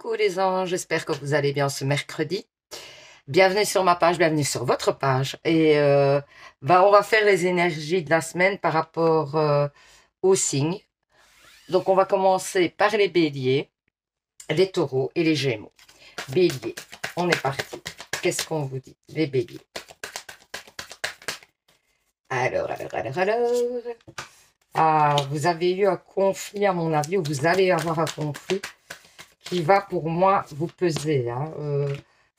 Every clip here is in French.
Coucou les anges, j'espère que vous allez bien ce mercredi. Bienvenue sur ma page, bienvenue sur votre page. Et on va faire les énergies de la semaine par rapport aux signes. Donc on va commencer par les béliers, les taureaux et les gémeaux. Bélier, on est parti. Qu'est-ce qu'on vous dit, les béliers? Alors. Ah, vous avez eu un conflit à mon avis, ou vous allez avoir un conflit qui va pour moi vous peser. Hein.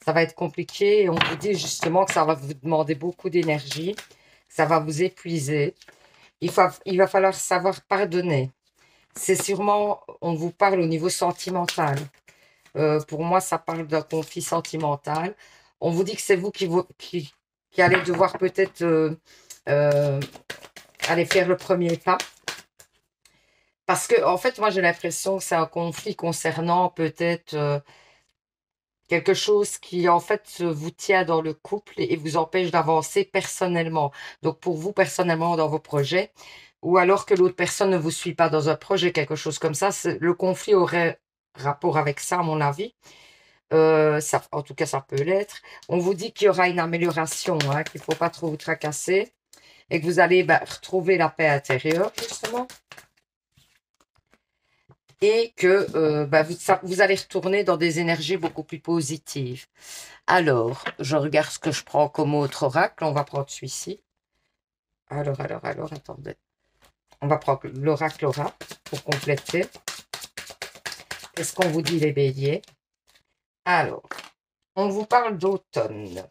Ça va être compliqué et on vous dit justement que ça va vous demander beaucoup d'énergie, ça va vous épuiser. Il va falloir savoir pardonner. C'est sûrement, on vous parle au niveau sentimental. Pour moi, ça parle d'un conflit sentimental. On vous dit que c'est vous qui allez devoir peut-être euh, aller faire le premier pas. Parce que, en fait, moi, j'ai l'impression que c'est un conflit concernant peut-être quelque chose qui, en fait, vous tient dans le couple et vous empêche d'avancer personnellement. Donc, pour vous, personnellement, dans vos projets, ou alors que l'autre personne ne vous suit pas dans un projet, quelque chose comme ça, le conflit aurait rapport avec ça, à mon avis. Ça, en tout cas, ça peut l'être. On vous dit qu'il y aura une amélioration, hein, qu'il ne faut pas trop vous tracasser et que vous allez retrouver la paix intérieure, justement. Et que vous allez retourner dans des énergies beaucoup plus positives. Alors, je regarde ce que je prends comme autre oracle. On va prendre celui-ci. Alors, attendez. On va prendre l'oracle Aura pour compléter. Qu'est-ce qu'on vous dit, les béliers? Alors, on vous parle d'automne.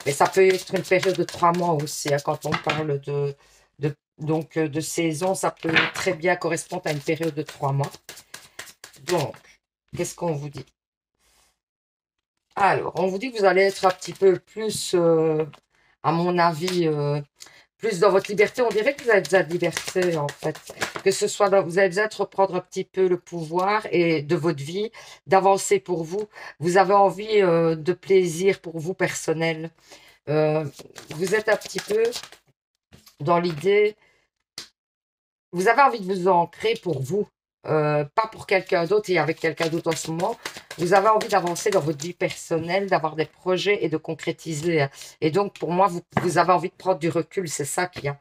Mais ça peut être une période de 3 mois aussi. Hein, quand on parle de saison, ça peut très bien correspondre à une période de 3 mois. Donc, qu'est-ce qu'on vous dit? Alors, on vous dit que vous allez être un petit peu plus, à mon avis, plus dans votre liberté. On dirait que vous avez besoin de liberté, en fait. Que ce soit, vous avez besoin de reprendre un petit peu le pouvoir et de votre vie, d'avancer pour vous. Vous avez envie de plaisir pour vous personnel. Vous êtes un petit peu dans l'idée, vous avez envie de vous ancrer pour vous, pas pour quelqu'un d'autre et avec quelqu'un d'autre en ce moment. Vous avez envie d'avancer dans votre vie personnelle, d'avoir des projets et de concrétiser. Hein. Et donc, pour moi, vous avez envie de prendre du recul, c'est ça qu'il y a.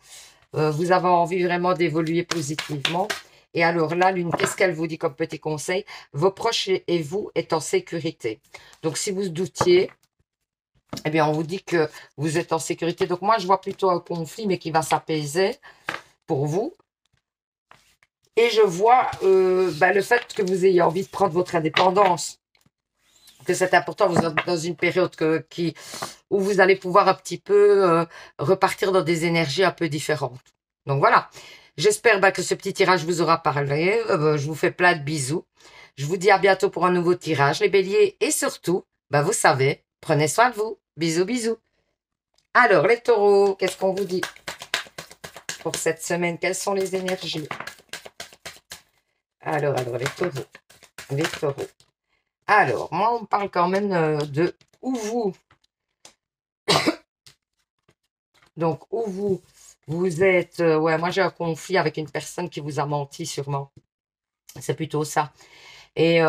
Vous avez envie vraiment d'évoluer positivement. Et alors là, Lune, qu'est-ce qu'elle vous dit comme petit conseil? Vos proches et vous êtes en sécurité. Donc, si vous doutiez, eh bien, on vous dit que vous êtes en sécurité. Donc, moi, je vois plutôt un conflit, mais qui va s'apaiser pour vous. Et je vois le fait que vous ayez envie de prendre votre indépendance, que c'est important, vous êtes dans une période où vous allez pouvoir un petit peu repartir dans des énergies un peu différentes. Donc voilà, j'espère que ce petit tirage vous aura parlé. Je vous fais plein de bisous. Je vous dis à bientôt pour un nouveau tirage, les béliers. Et surtout, vous savez, prenez soin de vous. Bisous, bisous. Alors, les taureaux, qu'est-ce qu'on vous dit pour cette semaine? Quelles sont les énergies? Alors, les taureaux. Les taureaux. Alors, moi, on parle quand même de où vous. Donc, où vous êtes. Ouais, moi, j'ai un conflit avec une personne qui vous a menti, sûrement. C'est plutôt ça. Et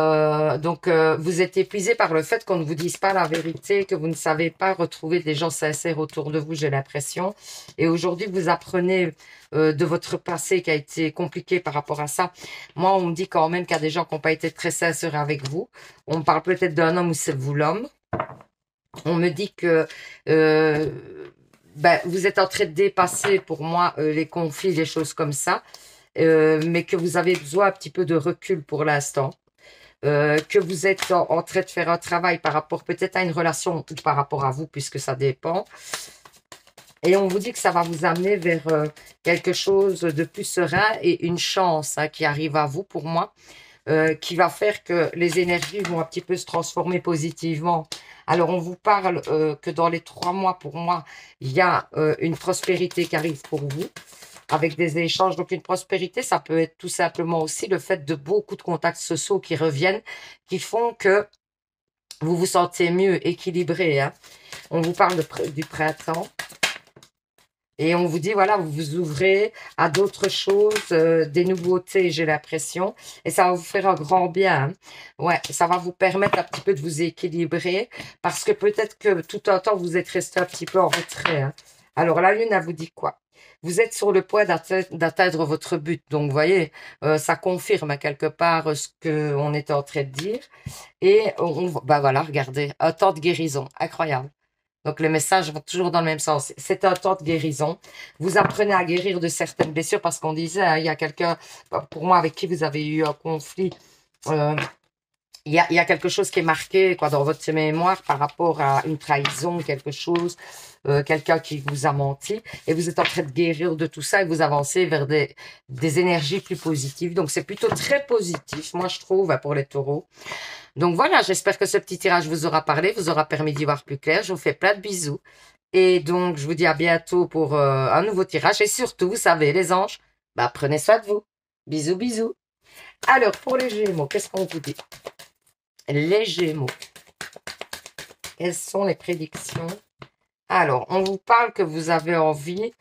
donc, vous êtes épuisé par le fait qu'on ne vous dise pas la vérité, que vous ne savez pas retrouver des gens sincères autour de vous, j'ai l'impression. Et aujourd'hui, vous apprenez de votre passé qui a été compliqué par rapport à ça. Moi, on me dit quand même qu'il y a des gens qui n'ont pas été très sincères avec vous. On me parle peut-être d'un homme ou c'est vous l'homme. On me dit que vous êtes en train de dépasser pour moi les conflits, les choses comme ça, mais que vous avez besoin un petit peu de recul pour l'instant. Que vous êtes en train de faire un travail par rapport peut-être à une relation ou par rapport à vous, puisque ça dépend. Et on vous dit que ça va vous amener vers quelque chose de plus serein et une chance qui arrive à vous, pour moi, qui va faire que les énergies vont un petit peu se transformer positivement. Alors, on vous parle que dans les 3 mois, pour moi, il y a une prospérité qui arrive pour vous, avec des échanges. Donc, une prospérité, ça peut être tout simplement aussi le fait de beaucoup de contacts sociaux qui reviennent, qui font que vous vous sentez mieux équilibré. Hein. On vous parle du printemps. Et on vous dit, voilà, vous vous ouvrez à d'autres choses, des nouveautés, j'ai l'impression. Et ça va vous faire un grand bien, hein. Ouais, ça va vous permettre un petit peu de vous équilibrer. Parce que peut-être que tout un temps, vous êtes resté un petit peu en retrait, hein. Alors, la Lune, elle vous dit quoi? Vous êtes sur le point d'atteindre votre but. Donc, vous voyez, ça confirme à quelque part ce qu'on était en train de dire. Et bah voilà, regardez, un temps de guérison. Incroyable. Donc, les messages vont toujours dans le même sens. C'est un temps de guérison. Vous apprenez à guérir de certaines blessures parce qu'on disait, hein, il y a quelqu'un, pour moi, avec qui vous avez eu un conflit. euh, il y a quelque chose qui est marqué quoi, dans votre mémoire par rapport à une trahison, quelque chose, quelqu'un qui vous a menti. Et vous êtes en train de guérir de tout ça et vous avancez vers des énergies plus positives. Donc, c'est plutôt très positif, moi, je trouve, hein, pour les taureaux. Donc voilà, j'espère que ce petit tirage vous aura parlé, vous aura permis d'y voir plus clair. Je vous fais plein de bisous. Et donc, je vous dis à bientôt pour un nouveau tirage. Et surtout, vous savez, les anges, bah, prenez soin de vous. Bisous, bisous. Alors, pour les Gémeaux, qu'est-ce qu'on vous dit? Les Gémeaux, quelles sont les prédictions? Alors, on vous parle que vous avez envie,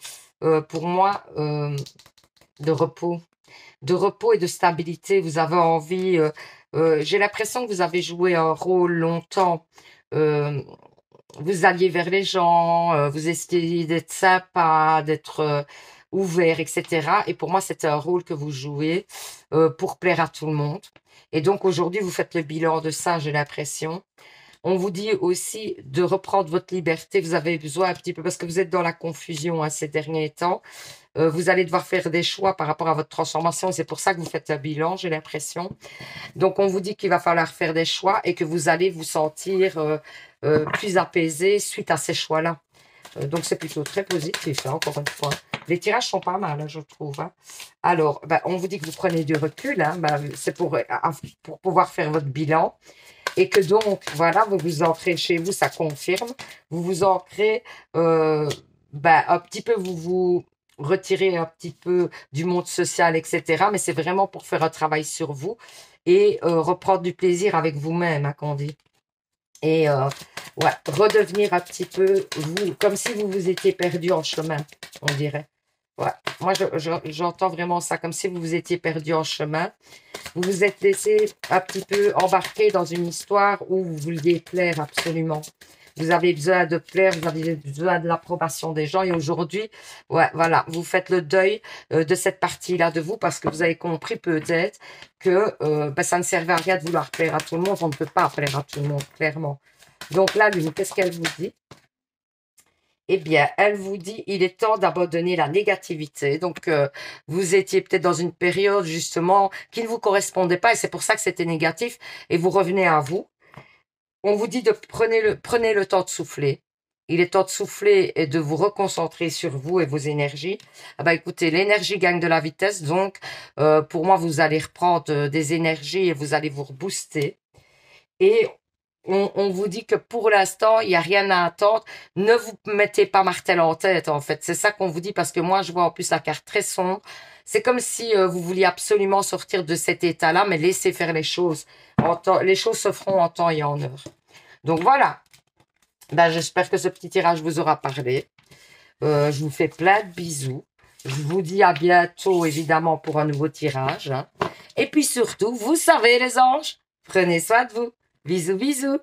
pour moi, de repos. De repos et de stabilité. Vous avez envie... j'ai l'impression que vous avez joué un rôle longtemps. euh, Vous alliez vers les gens, vous essayez d'être sympa, d'être ouvert, etc. Et pour moi, c'était un rôle que vous jouez pour plaire à tout le monde. Et donc aujourd'hui, vous faites le bilan de ça, j'ai l'impression. On vous dit aussi de reprendre votre liberté. Vous avez besoin un petit peu, parce que vous êtes dans la confusion hein, ces derniers temps. Vous allez devoir faire des choix par rapport à votre transformation. C'est pour ça que vous faites un bilan, j'ai l'impression. Donc, on vous dit qu'il va falloir faire des choix et que vous allez vous sentir plus apaisé suite à ces choix-là. Donc, c'est plutôt très positif, hein, encore une fois. Les tirages sont pas mal, hein, je trouve, hein. Alors, ben, on vous dit que vous prenez du recul. Hein, ben, c'est pour pouvoir faire votre bilan. Et que donc, voilà, vous vous ancrez chez vous, ça confirme. Vous vous ancrez, ben, un petit peu, vous vous retirez un petit peu du monde social, etc. Mais c'est vraiment pour faire un travail sur vous et reprendre du plaisir avec vous-même, hein, qu'on dit. Et ouais, redevenir un petit peu vous, comme si vous vous étiez perdu en chemin, on dirait. Ouais, moi j'entends vraiment ça, comme si vous vous étiez perdu en chemin. Vous vous êtes laissé un petit peu embarquer dans une histoire où vous vouliez plaire absolument. Vous avez besoin de plaire, vous avez besoin de l'approbation des gens. Et aujourd'hui, ouais, voilà, vous faites le deuil de cette partie-là de vous parce que vous avez compris peut-être que ben, ça ne servait à rien de vouloir plaire à tout le monde. On ne peut pas plaire à tout le monde, clairement. Donc la Lune, qu'est-ce qu'elle vous dit? Eh bien, elle vous dit, il est temps d'abandonner la négativité. Donc, vous étiez peut-être dans une période, justement, qui ne vous correspondait pas, et c'est pour ça que c'était négatif, et vous revenez à vous. On vous dit de prenez le temps de souffler. Il est temps de souffler et de vous reconcentrer sur vous et vos énergies. Ah bah écoutez, l'énergie gagne de la vitesse, donc pour moi, vous allez reprendre des énergies et vous allez vous rebooster. Et on vous dit que pour l'instant, il n'y a rien à attendre. Ne vous mettez pas martel en tête, en fait. C'est ça qu'on vous dit parce que moi, je vois en plus la carte très sombre. C'est comme si vous vouliez absolument sortir de cet état-là, mais laissez faire les choses. Les choses se feront en temps et en heure. Donc voilà. Ben, j'espère que ce petit tirage vous aura parlé. Je vous fais plein de bisous. Je vous dis à bientôt, évidemment, pour un nouveau tirage, hein. Et puis surtout, vous savez, les anges, prenez soin de vous. Bisous, bisous.